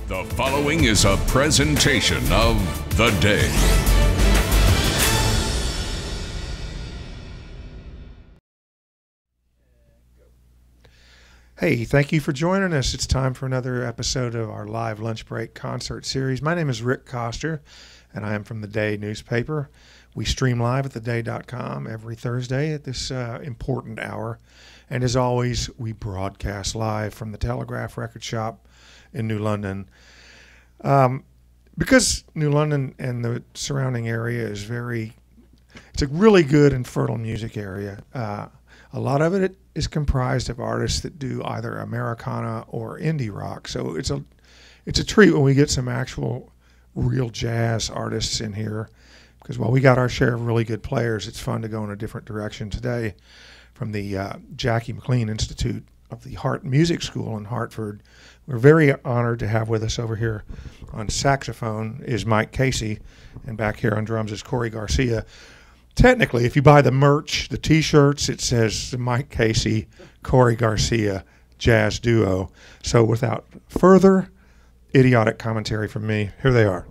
The following is a presentation of The Day. Hey, thank you for joining us. It's time for another episode of our live lunch break concert series. My name is Rick Coster, and I am from The Day newspaper. We stream live at theday.com every Thursday at this important hour. And as always, we broadcast live from the Telegraph Record Shop in New London. Because New London and the surrounding area is it's a really good and fertile music area. A lot of it is comprised of artists that do either Americana or indie rock. So it's a treat when we get some actual real jazz artists in here, because while we got our share of really good players, it's fun to go in a different direction. Today, from the Jackie McLean Institute of the Hart Music School in Hartford, we're very honored to have with us over here on saxophone is Mike Casey, and back here on drums is Corey Garcia. Technically, if you buy the merch, the T-shirts, it says the Mike Casey, Corey Garcia Jazz Duo. So without further idiotic commentary from me, here they are.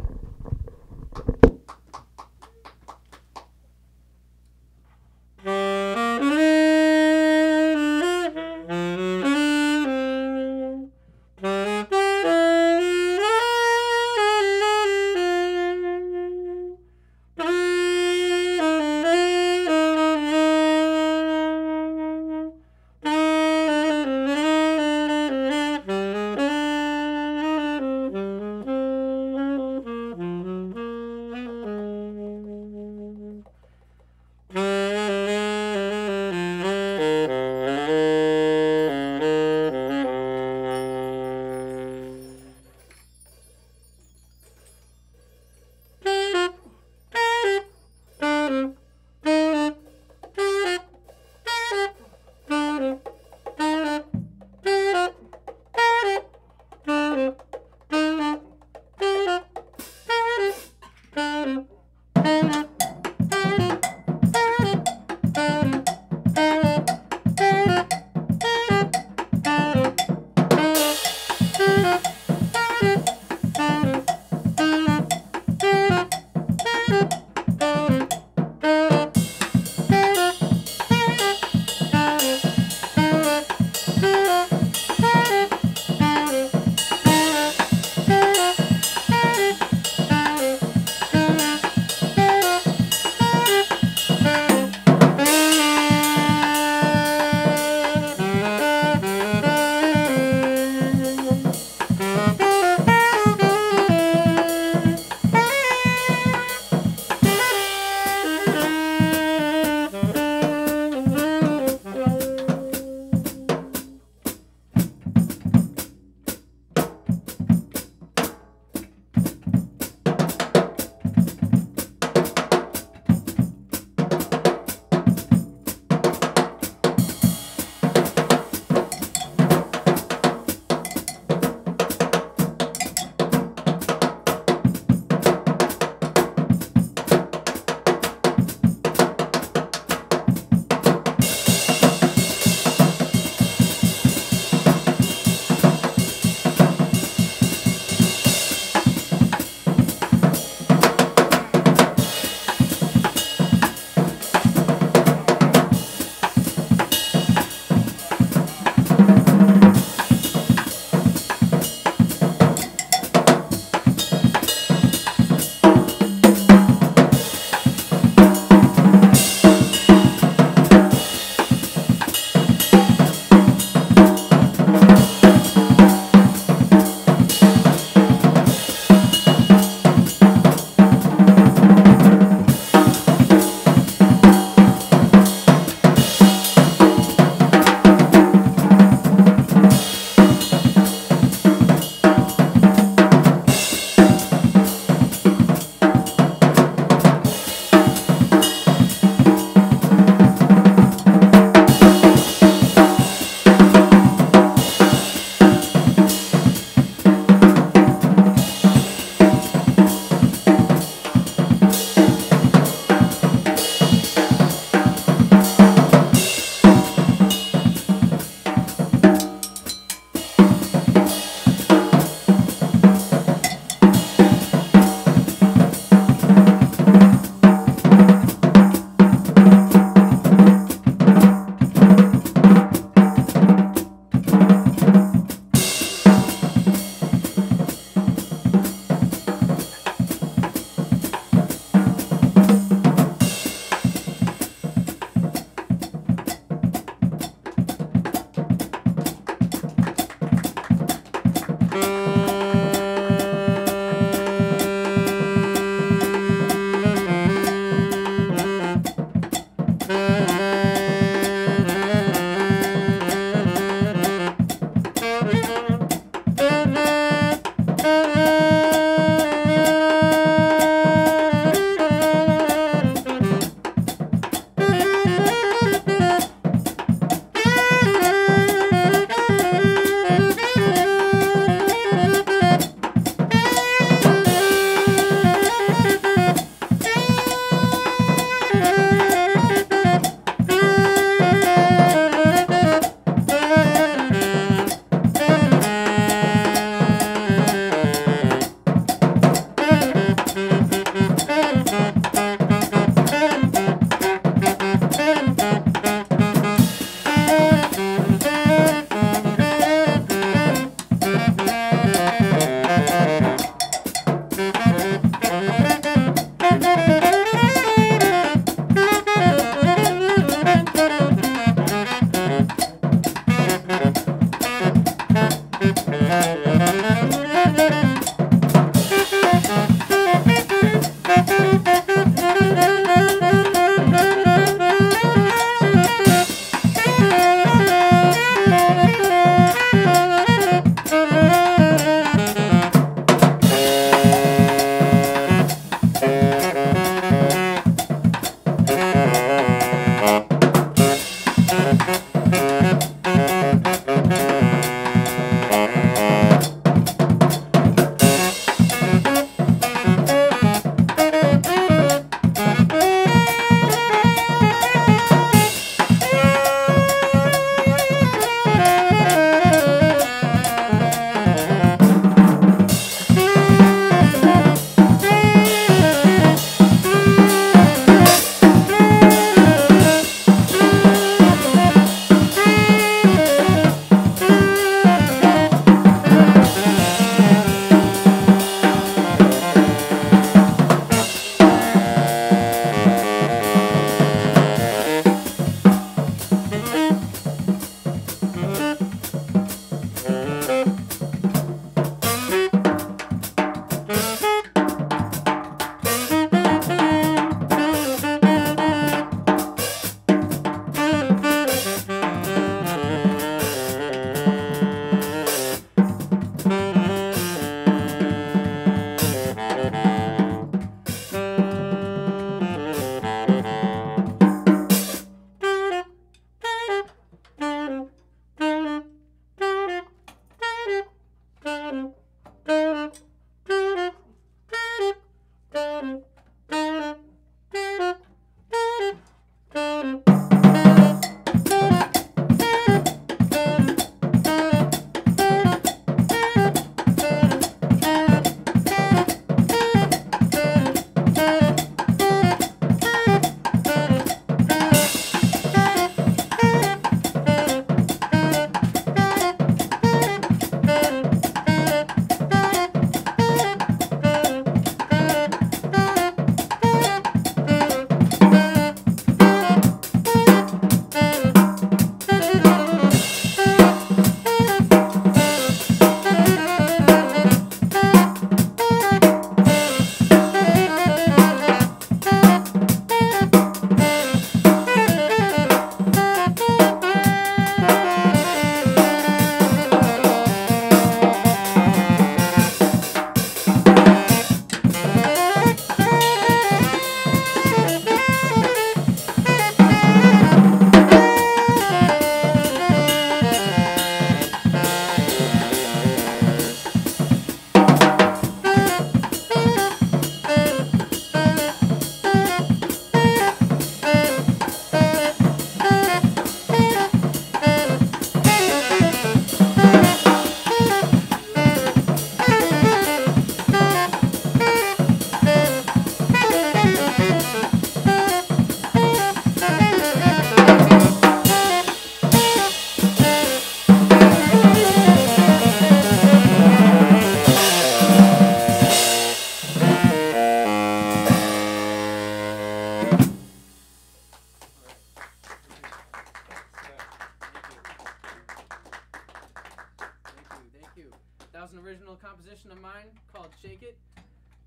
That was an original composition of mine called Shake It.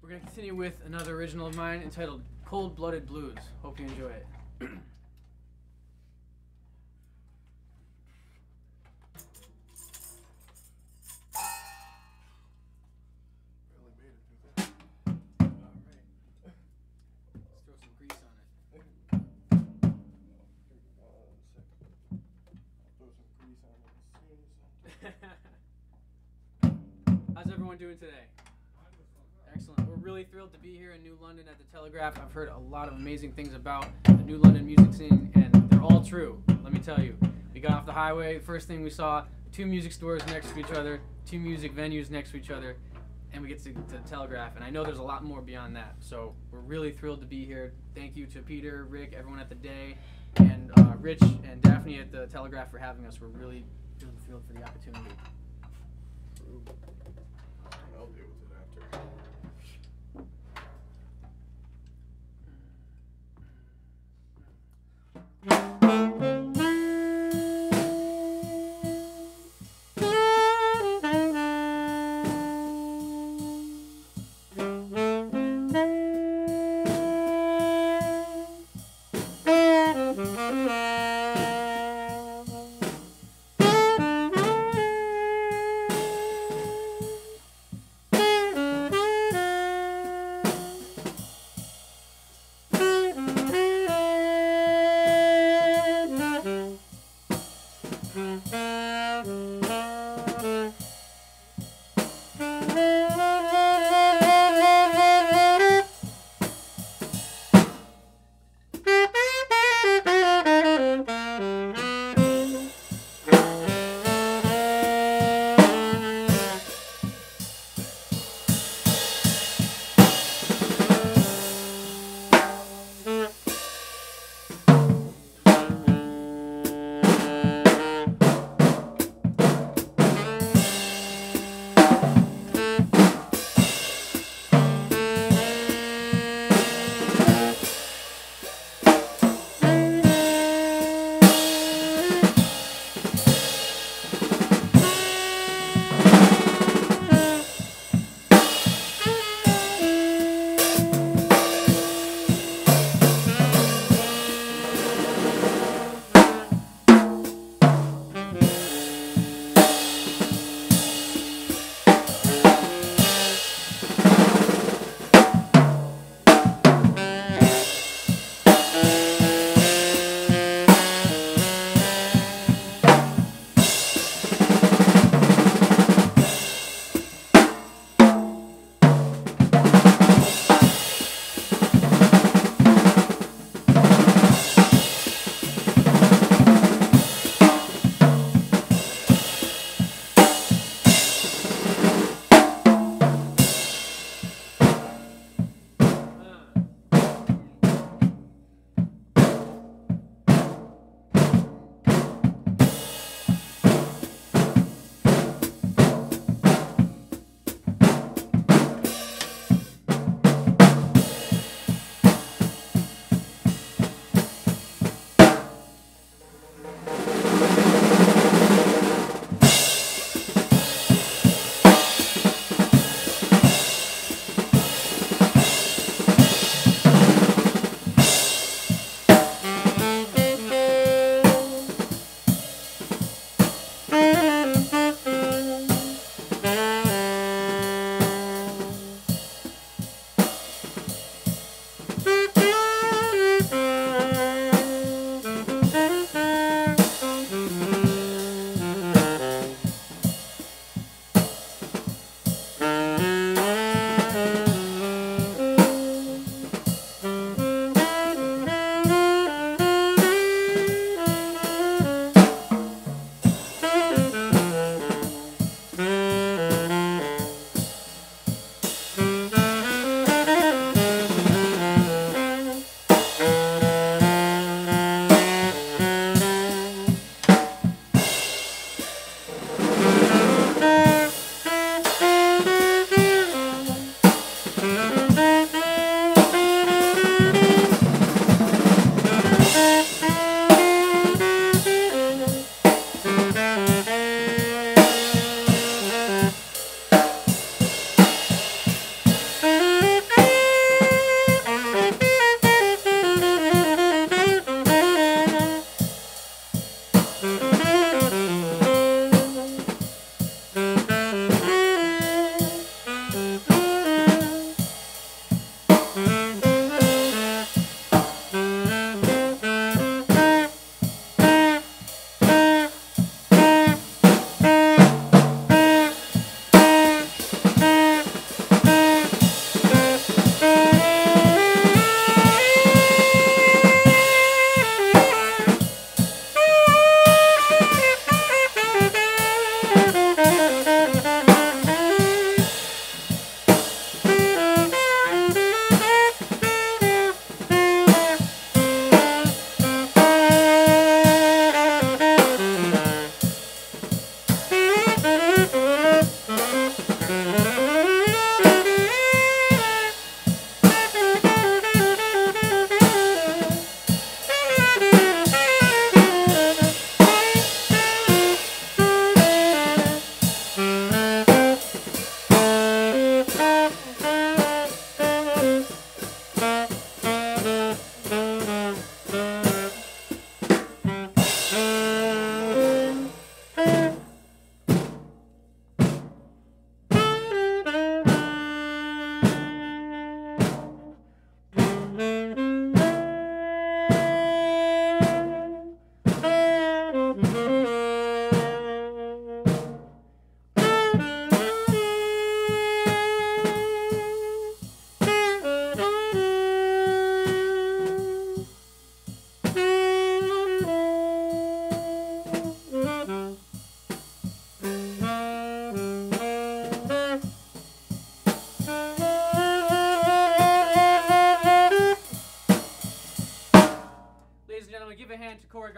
We're going to continue with another original of mine entitled Cold Blooded Blues. Hope you enjoy it. How's everyone doing today? Excellent. We're really thrilled to be here in New London at the Telegraph. I've heard a lot of amazing things about the New London music scene, and they're all true, let me tell you. We got off the highway, first thing we saw, 2 music stores next to each other, 2 music venues next to each other, and we get to the Telegraph, and I know there's a lot more beyond that. So we're really thrilled to be here. Thank you to Peter, Rick, everyone at the Day, and Rich and Daphne at the Telegraph for having us. We're really thrilled for the opportunity. I'll deal with it after.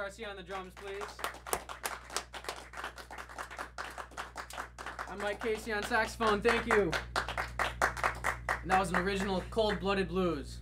Garcia on the drums, please. I'm Mike Casey on saxophone. Thank you. And that was an original Cold-Blooded Blues.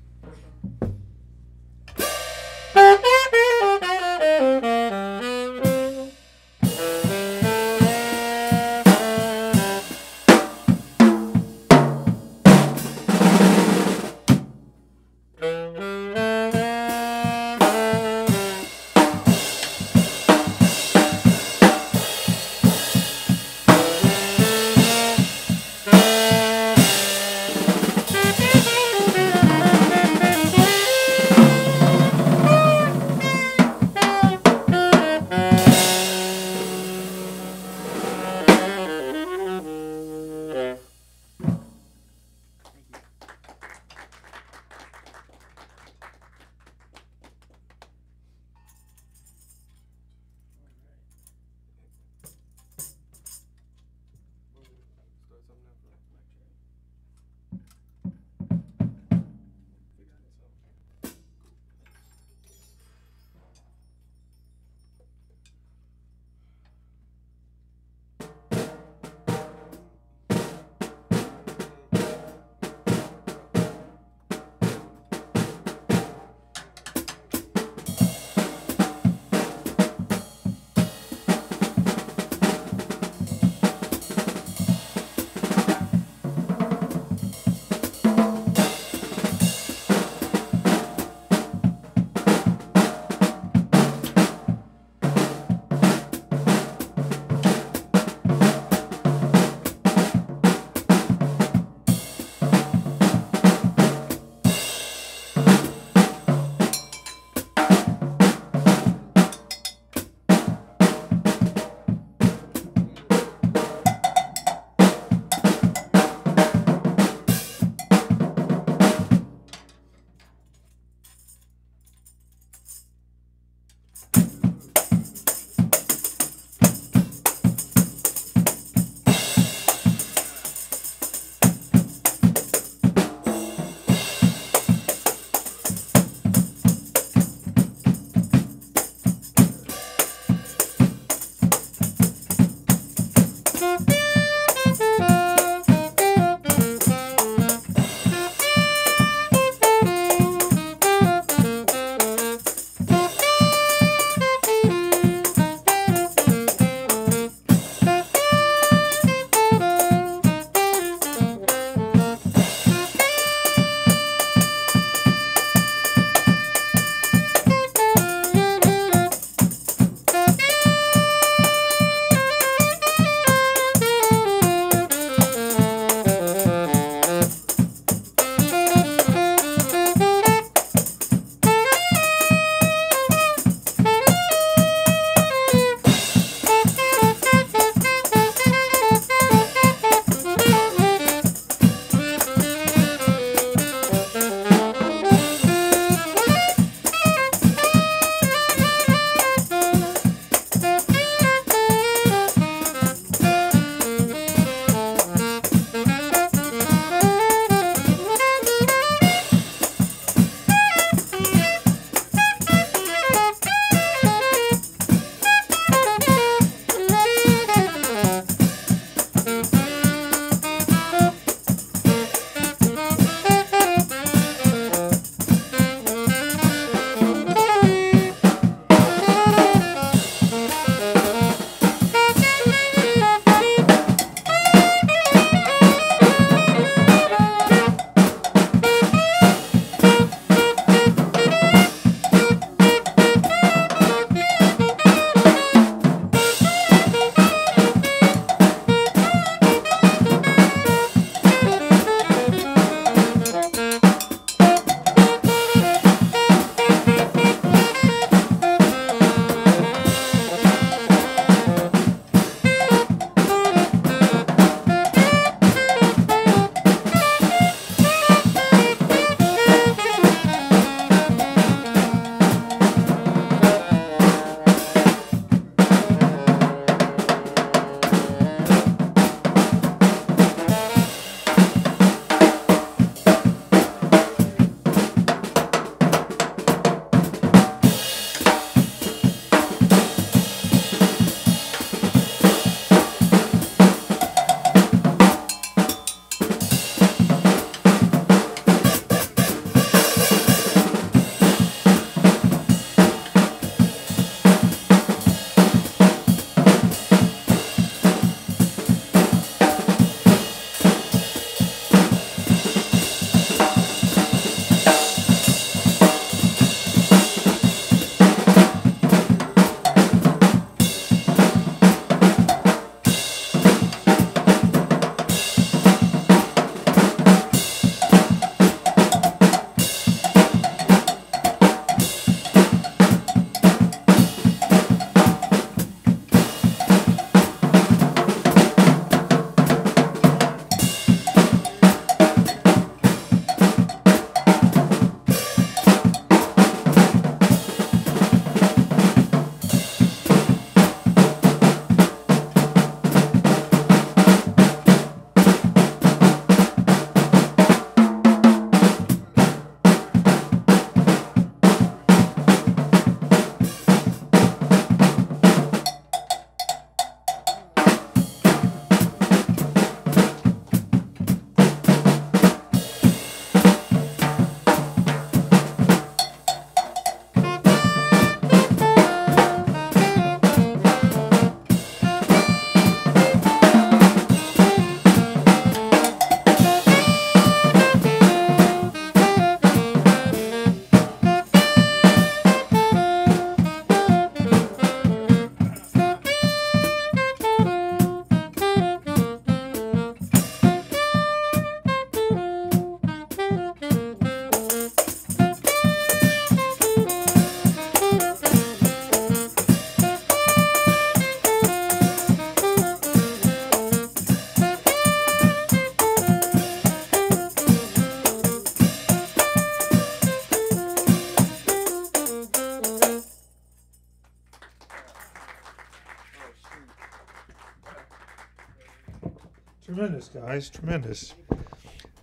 Tremendous, guys. Tremendous.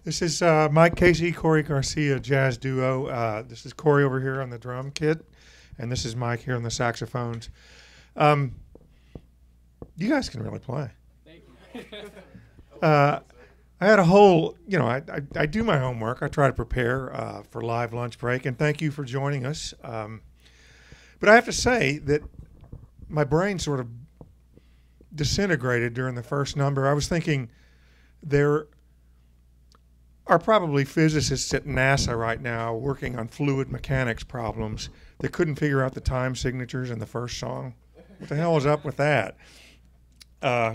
This is Mike Casey, Corey Garcia jazz duo. This is Corey over here on the drum kit, and this is Mike here on the saxophones. You guys can really play. Thank you. I had a whole, I do my homework. I try to prepare for live lunch break, and thank you for joining us. But I have to say that my brain sort of disintegrated during the first number. I was thinking there are probably physicists at NASA right now working on fluid mechanics problems that couldn't figure out the time signatures in the first song. What the hell is up with that?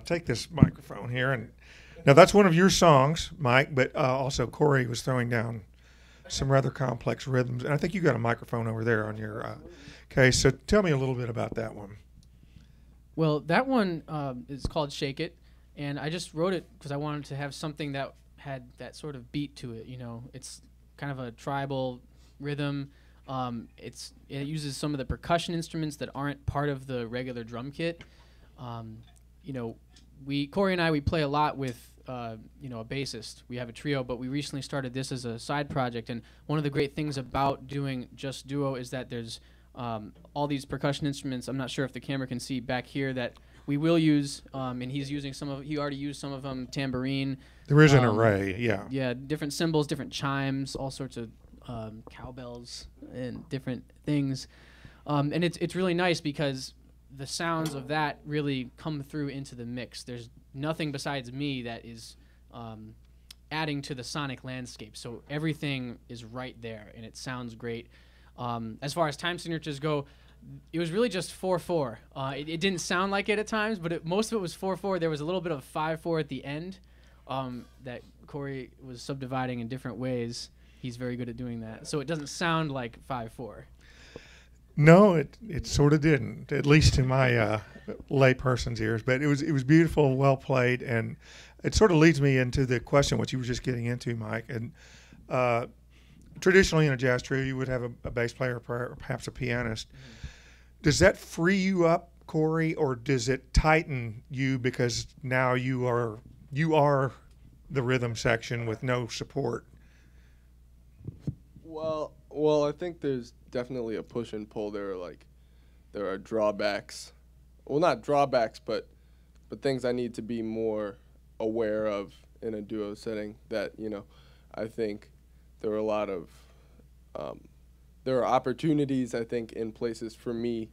Take this microphone here. And now that's one of your songs, Mike, but also Corey was throwing down some rather complex rhythms. And I think you got a microphone over there on your case. So tell me a little bit about that one. Well, that one is called Shake It, and I just wrote it because I wanted to have something that had that sort of beat to it. It's kind of a tribal rhythm. It uses some of the percussion instruments that aren't part of the regular drum kit. Corey and I, we play a lot with a bassist. We have a trio, but we recently started this as a side project. And one of the great things about doing just duo is that there's all these percussion instruments. I'm not sure if the camera can see back here that we will use, and he's using he already used some of them, tambourine. There is an array, yeah. Yeah, different cymbals, different chimes, all sorts of cowbells and different things. And it's really nice because the sounds of that really come through into the mix. There's nothing besides me that is adding to the sonic landscape. So everything is right there, and it sounds great. As far as time signatures go, it was really just 4/4. It didn't sound like it at times, but most of it was 4/4. There was a little bit of 5/4 at the end that Corey was subdividing in different ways. He's very good at doing that. So it doesn't sound like 5/4. No, it sort of didn't, at least in my lay person's ears. But it was beautiful, well played, and it sort of leads me into the question, what you were just getting into, Mike. And traditionally in a jazz trio, you would have a bass player or perhaps a pianist. Mm-hmm. Does that free you up, Corey, or does it tighten you because now you are the rhythm section with no support? Well, I think there's definitely a push and pull. There are drawbacks. Well, not drawbacks, but things I need to be more aware of in a duo setting. That I think there are a lot of there are opportunities, I think, in places for me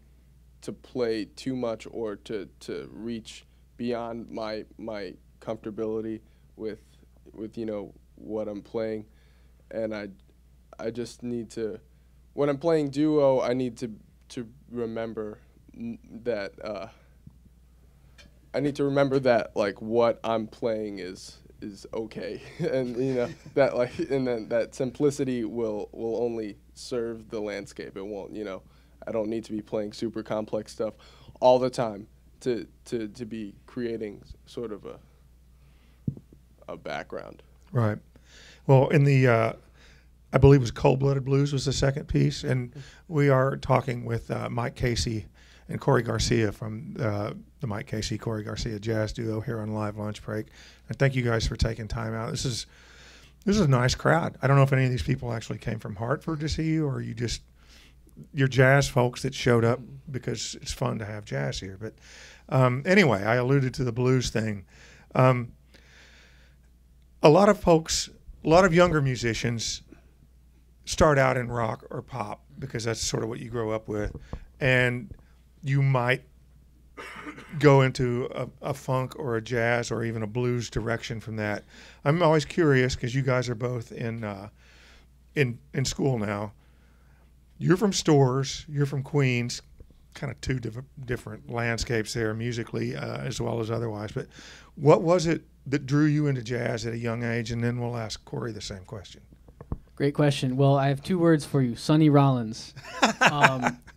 to play too much or to reach beyond my comfortability with what I'm playing, and I just need to, when I'm playing duo, I need to remember that like what I'm playing is okay, and that simplicity will only serve the landscape. It won't, I don't need to be playing super complex stuff all the time to be creating sort of a background. Right. Well, in the I believe it was Cold-Blooded Blues was the second piece, and we are talking with Mike Casey and Corey Garcia from the Mike Casey, Corey Garcia jazz duo here on Live Lunch Break. And thank you guys for taking time out. This is a nice crowd. I don't know if any of these people actually came from Hartford to see you, or you're jazz folks that showed up because it's fun to have jazz here. But anyway, I alluded to the blues thing. A lot of younger musicians start out in rock or pop because that's sort of what you grow up with, and you might go into a funk or a jazz or even a blues direction from that. I'm always curious because you guys are both in school now. You're from Storrs, you're from Queens, kind of two different landscapes there musically as well as otherwise. But what was it that drew you into jazz at a young age? And then we'll ask Corey the same question. Great question. Well, I have two words for you: Sonny Rollins.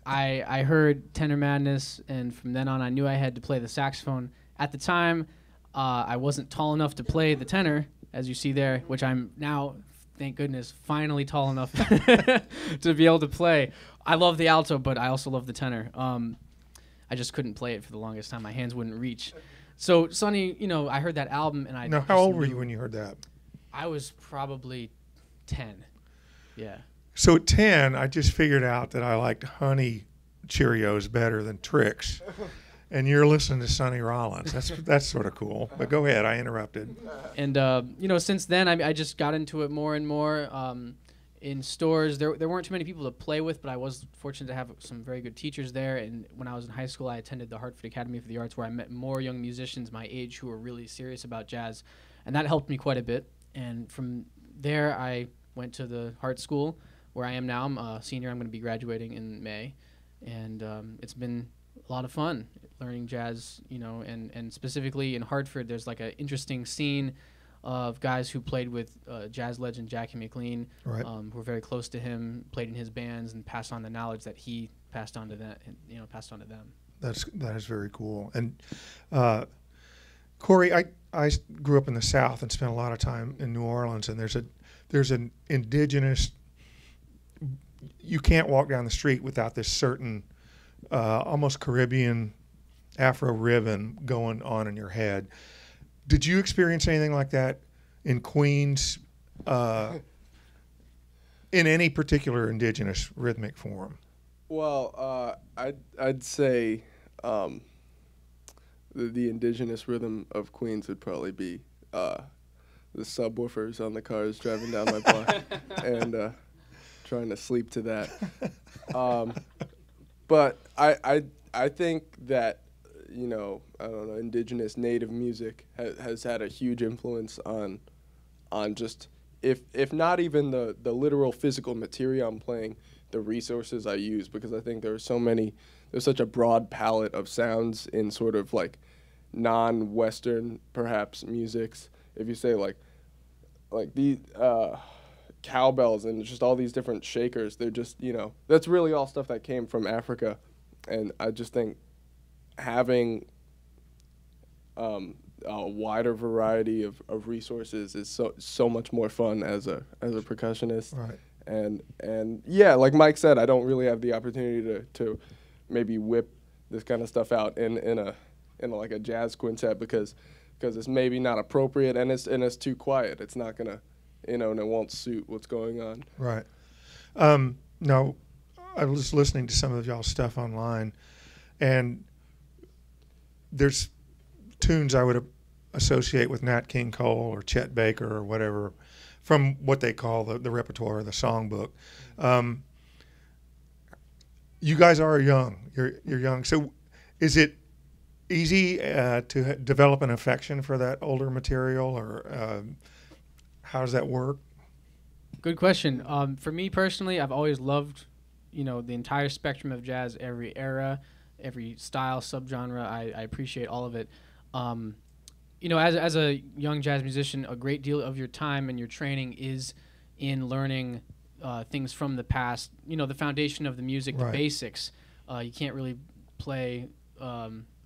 I heard Tenor Madness, and from then on, I knew I had to play the saxophone. At the time, I wasn't tall enough to play the tenor, as you see there, which I'm now, thank goodness, finally tall enough to be able to play. I love the alto, but I also love the tenor. I just couldn't play it for the longest time. My hands wouldn't reach. So Sonny, I heard that album and I. Now, how old were you when you heard that? I was probably 10. Yeah. So at 10, I just figured out that I liked Honey Cheerios better than Trix. And you're listening to Sonny Rollins. That's sort of cool. But go ahead. I interrupted. And, since then, I just got into it more and more. In stores, there weren't too many people to play with, but I was fortunate to have some very good teachers there. And when I was in high school, I attended the Hartford Academy for the Arts, where I met more young musicians my age who were really serious about jazz. And that helped me quite a bit. And from there, I went to the Hart School, where I am now. I'm a senior. I'm going to be graduating in May. And it's been a lot of fun learning jazz, and specifically in Hartford, there's like an interesting scene of guys who played with jazz legend Jackie McLean, right. Who were very close to him, played in his bands, and passed on the knowledge that he passed on to them. That is very cool. And Corey, I grew up in the South and spent a lot of time in New Orleans, and there's an indigenous. You can't walk down the street without this certain, almost Caribbean Afro ribbon going on in your head. Did you experience anything like that in Queens, in any particular indigenous rhythmic form? Well, I'd say the indigenous rhythm of Queens would probably be the subwoofers on the cars driving down my block and trying to sleep to that. But I think that, I don't know, indigenous native music has had a huge influence on just, if not even the literal physical material I'm playing, the resources I use, because I think there's such a broad palette of sounds in sort of like non-Western perhaps musics. If you say like these cowbells and just all these different shakers, they're just, that's really all stuff that came from Africa. And I just think having a wider variety of resources is so much more fun as a percussionist. Right. And yeah, like Mike said, I don't really have the opportunity to maybe whip this kind of stuff out in a like a jazz quintet because it's maybe not appropriate and it's too quiet. It's not gonna, and it won't suit what's going on. Right. No, I was listening to some of y'all's stuff online, and there's tunes I would associate with Nat King Cole or Chet Baker or whatever from what they call the repertoire, the songbook. You guys are young. You're young. So is it easy to develop an affection for that older material, or how does that work? Good question. For me personally, I've always loved, the entire spectrum of jazz, every era, every style, subgenre. I appreciate all of it. As a young jazz musician, a great deal of your time and your training is in learning things from the past. The foundation of the music, right. The basics. You can't really play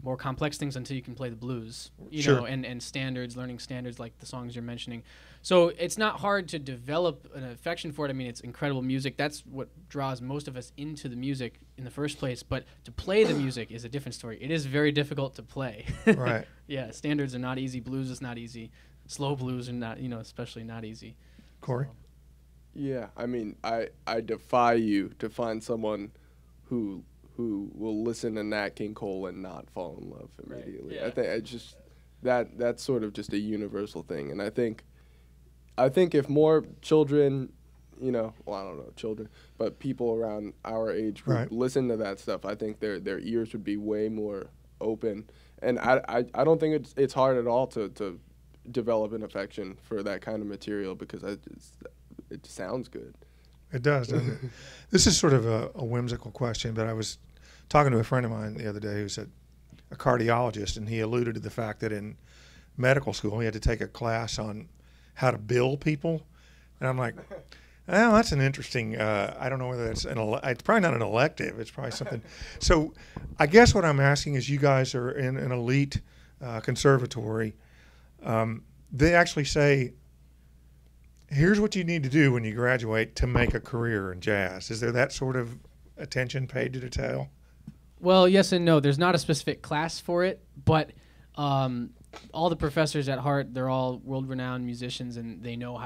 more complex things until you can play the blues, Sure. and standards, learning standards like the songs you're mentioning. So it's not hard to develop an affection for it. I mean, it's incredible music. That's what draws most of us into the music in the first place. But to play the music is a different story. It is very difficult to play. Right. Yeah, standards are not easy. Blues is not easy. Slow blues are not, especially not easy. Corey? So. Yeah, I mean, I defy you to find someone who will listen to Nat King Cole and not fall in love immediately. Right. Yeah. I think it's just that's sort of just a universal thing, and I think if more children, I don't know children, but people around our age would right. listen to that stuff, I think their ears would be way more open, and I don't think it's hard at all to develop an affection for that kind of material because it sounds good. It does, doesn't it? This is sort of a whimsical question, but I was talking to a friend of mine the other day who's a cardiologist, and he alluded to the fact that in medical school he had to take a class on how to bill people. And I'm like, well, that's an interesting, I don't know whether that's it's probably not an elective. It's probably something. So I guess what I'm asking is, you guys are in an elite conservatory. They actually say, here's what you need to do when you graduate to make a career in jazz. Is there that sort of attention paid to detail? Well, yes and no. There's not a specific class for it, but All the professors at Hart, they're all world-renowned musicians, and they know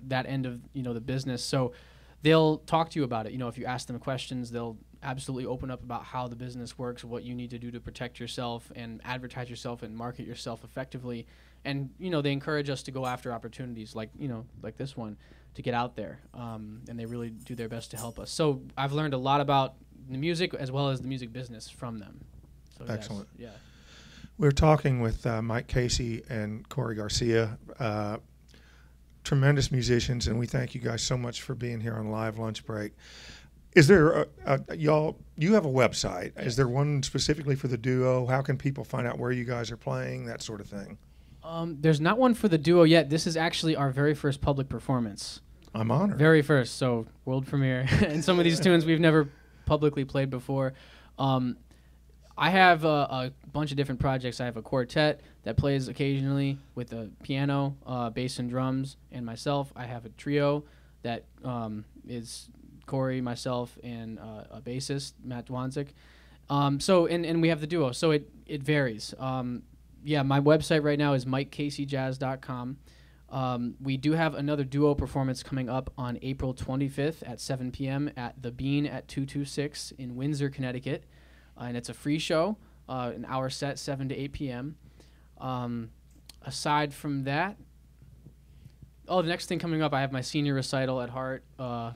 that end of the business. So they'll talk to you about it. If you ask them questions, they'll absolutely open up about how the business works, what you need to do to protect yourself and advertise yourself and market yourself effectively. And they encourage us to go after opportunities like this one, to get out there. And they really do their best to help us. So I've learned a lot about the music as well as the music business from them. So Excellent. Yes, yeah. We're talking with Mike Casey and Corey Garcia, tremendous musicians, and we thank you guys so much for being here on Live Lunch Break. Is there, you have a website. Is there one specifically for the duo? How can people find out where you guys are playing, that sort of thing? There's not one for the duo yet. This is actually our very first public performance. I'm honored. Very first, so world premiere. And some of these tunes we've never publicly played before. I have a bunch of different projects. I have a quartet that plays occasionally with a piano, bass and drums, and myself. I have a trio that is Corey, myself, and a bassist, Matt Dwanzik. And we have the duo, so it varies. My website right now is mikecaseyjazz.com. We do have another duo performance coming up on April 25th at 7 p.m. at The Bean at 226 in Windsor, Connecticut. And it's a free show, an hour set, 7 to 8 p.m. Aside from that, the next thing coming up, I have my senior recital at Hart,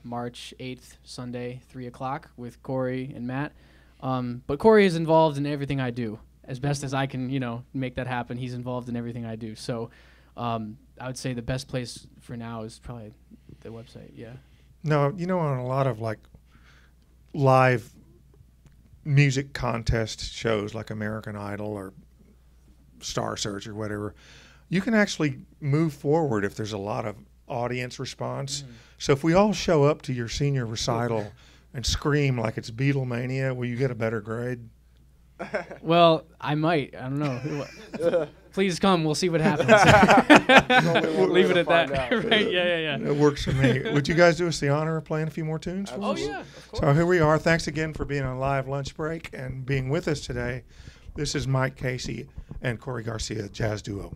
March 8th, Sunday, 3 o'clock, with Corey and Matt. But Corey is involved in everything I do. As best as I can, make that happen, he's involved in everything I do. So I would say the best place for now is probably the website, yeah. No, on a lot of, live music contest shows like American Idol or Star Search or whatever, you can actually move forward if there's a lot of audience response. So if we all show up to your senior recital and scream like it's Beatlemania, will you get a better grade? Well, I might. I don't know. Please come. We'll see what happens. We'll leave it at that. Right? Yeah. It works for me. Would you guys do us the honor of playing a few more tunes for us? Oh, yeah, of course. So here we are. Thanks again for being on Live Lunch Break and being with us today. This is Mike Casey and Corey Garcia, Jazz Duo.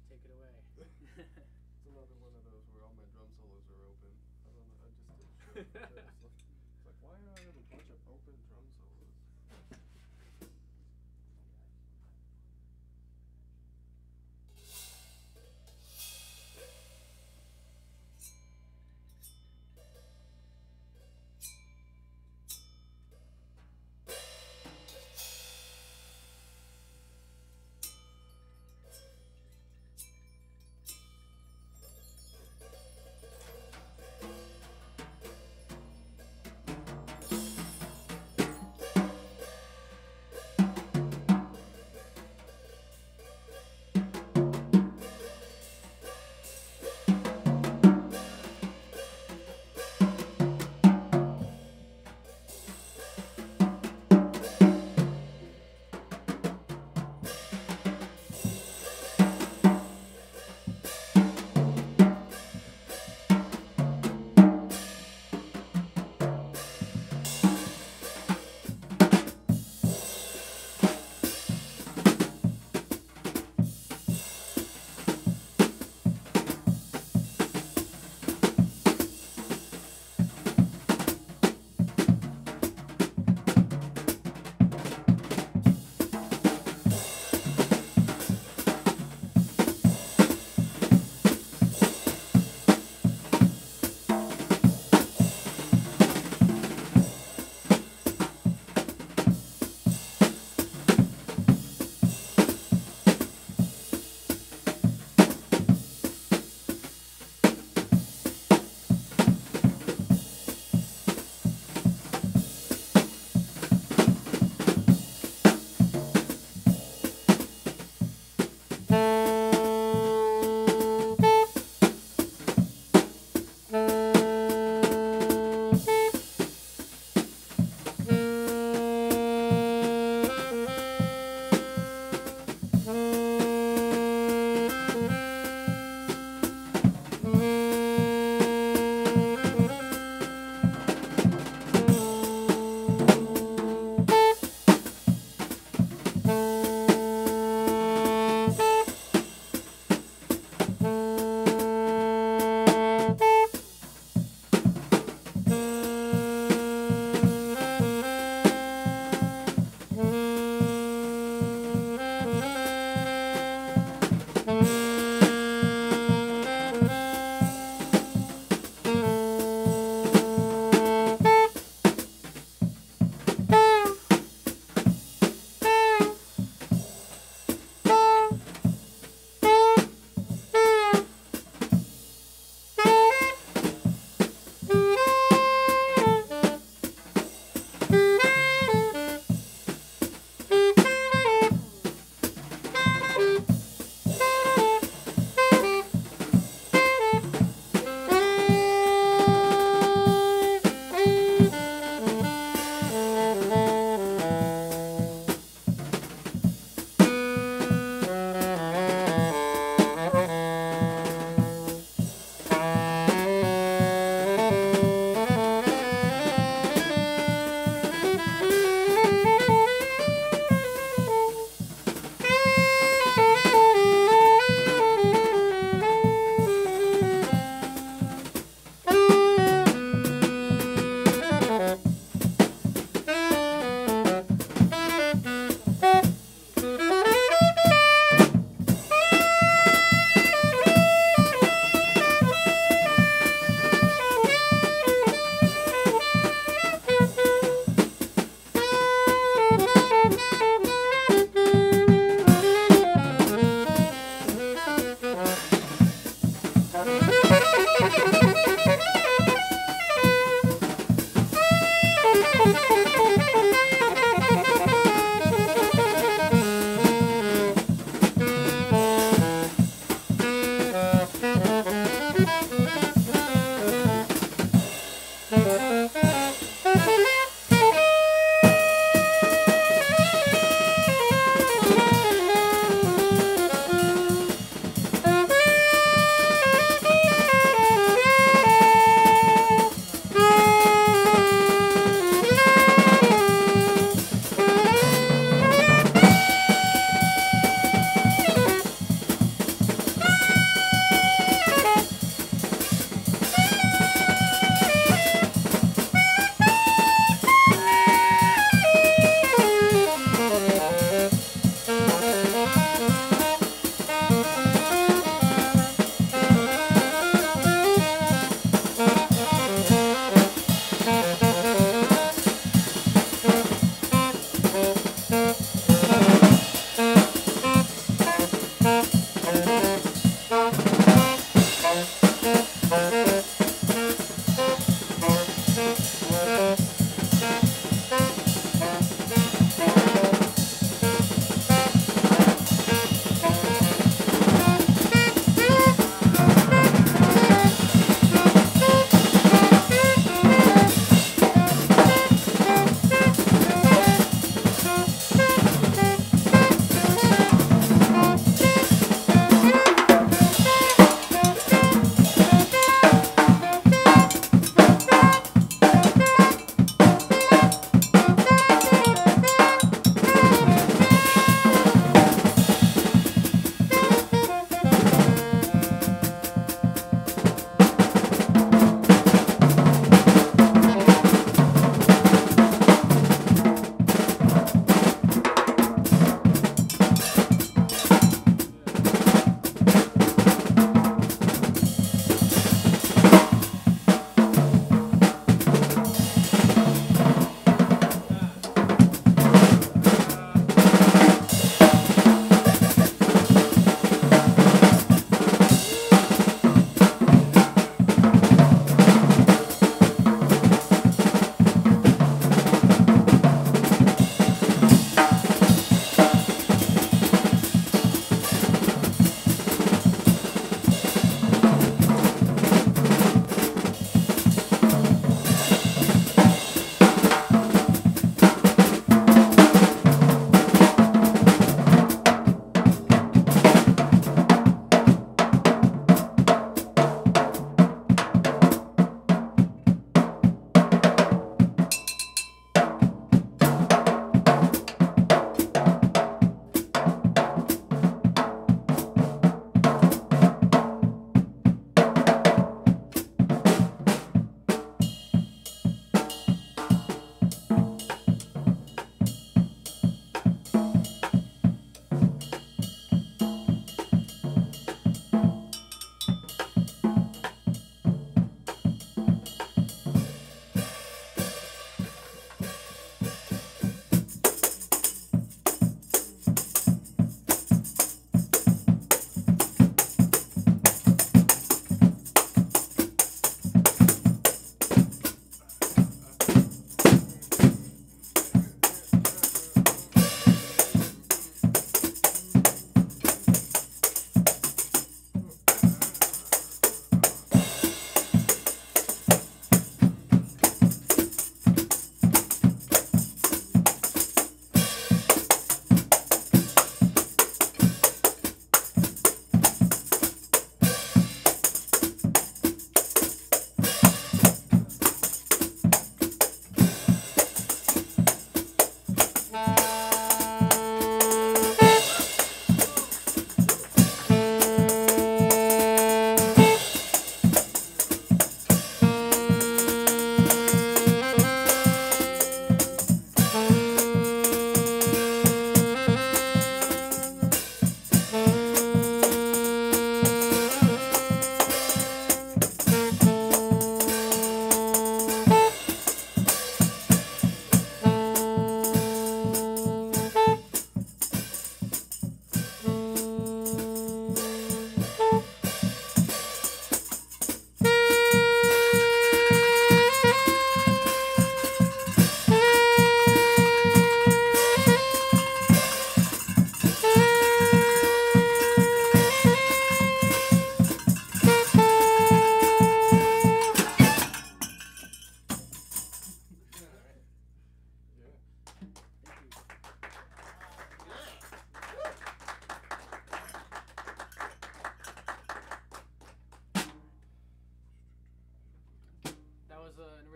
Take it away. It's another one of those where all my drum solos are open. I don't know. I just didn't show it. It's like, why do I have a bunch of open drum solos?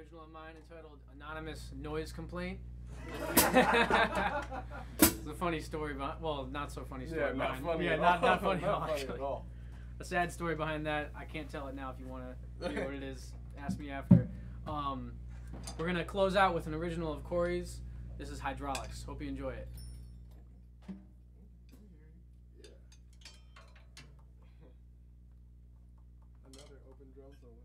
original of mine entitled Anonymous Noise Complaint. It's a funny story behind, well, not so funny story behind. Not funny at all. A sad story behind that. I can't tell it now. If you want to hear what it is, ask me after. We're going to close out with an original of Corey's. This is Hydraulics. Hope you enjoy it. Another open drum solo.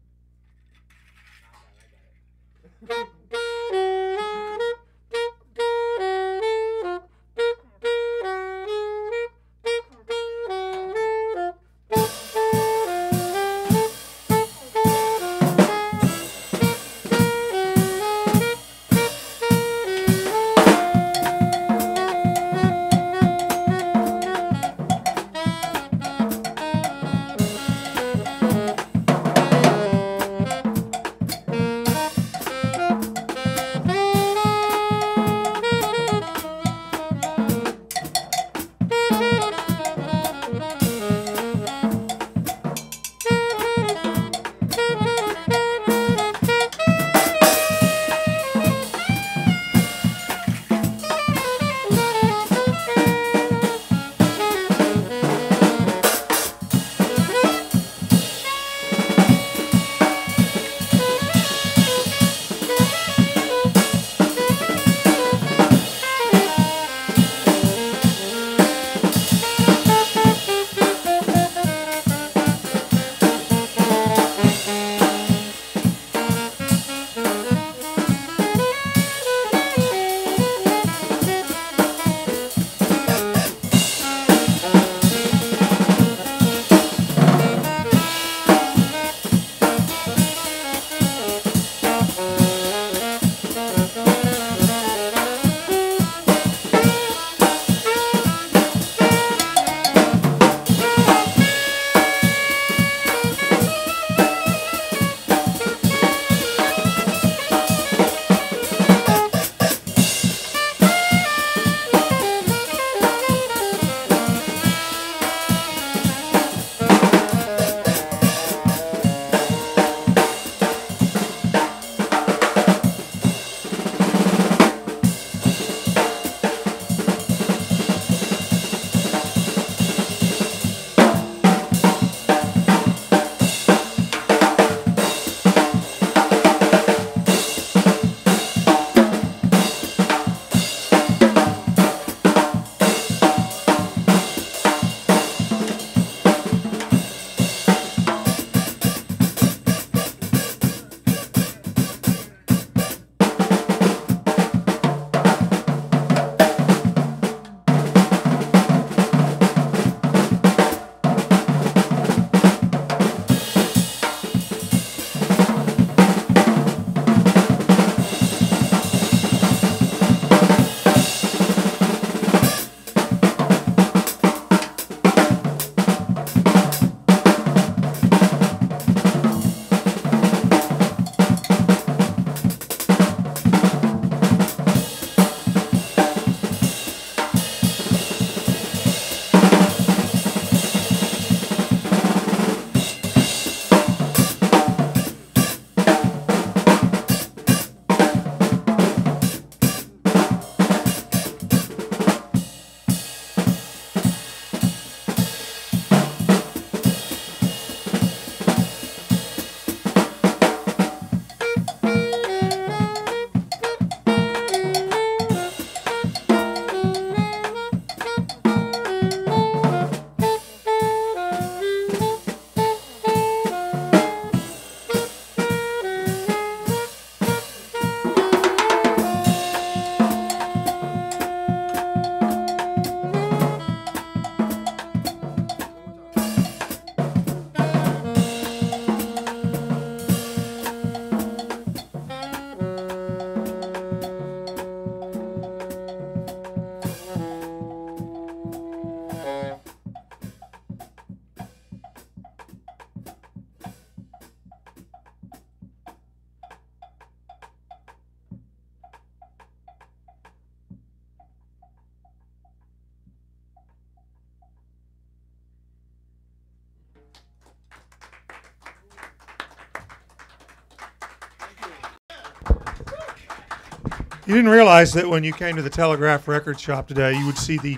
You didn't realize that when you came to the Telegraph Record Shop today, you would see the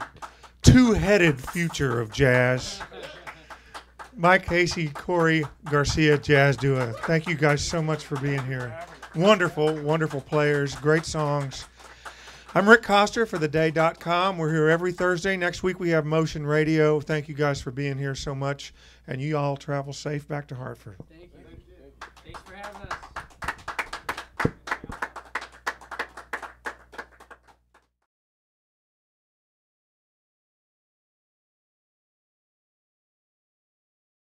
two-headed future of jazz. Mike Casey, Corey Garcia, Jazz Duo. Thank you guys so much for being here. Wonderful, wonderful players, great songs. I'm Rick Coster for theday.com. We're here every Thursday. Next week we have Motion Radio. Thank you guys for being here so much. And you all travel safe back to Hartford. Thank you. Thanks for having us.